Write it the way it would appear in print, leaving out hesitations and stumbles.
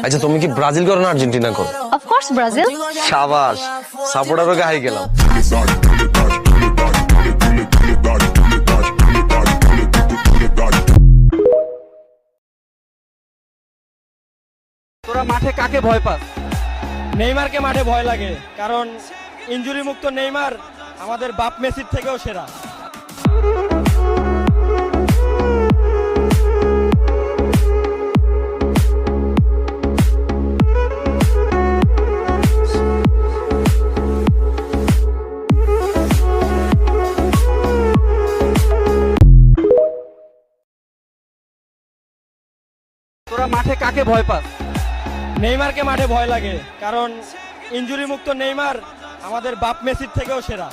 আচ্ছা তুমি কি ব্রাজিল করো না আর্জেন্টিনা করো? Of course Brazil. শাবাশ, সাপোর্টারও গায়ে গেলাম। তোরা মাঠে কাকে ভয় পাস? নেইমারকে মাঠে ভয় লাগে, কারণ ইনজুরি মুক্ত নেইমার আমাদের বাপ মেসির থেকেও সেরা। তোরা মাঠে কাকে ভয় পাস? নেইমারকে মাঠে ভয় লাগে, কারণ ইনজুরি মুক্ত নেইমার আমাদের বাপ মেসির থেকেও সেরা।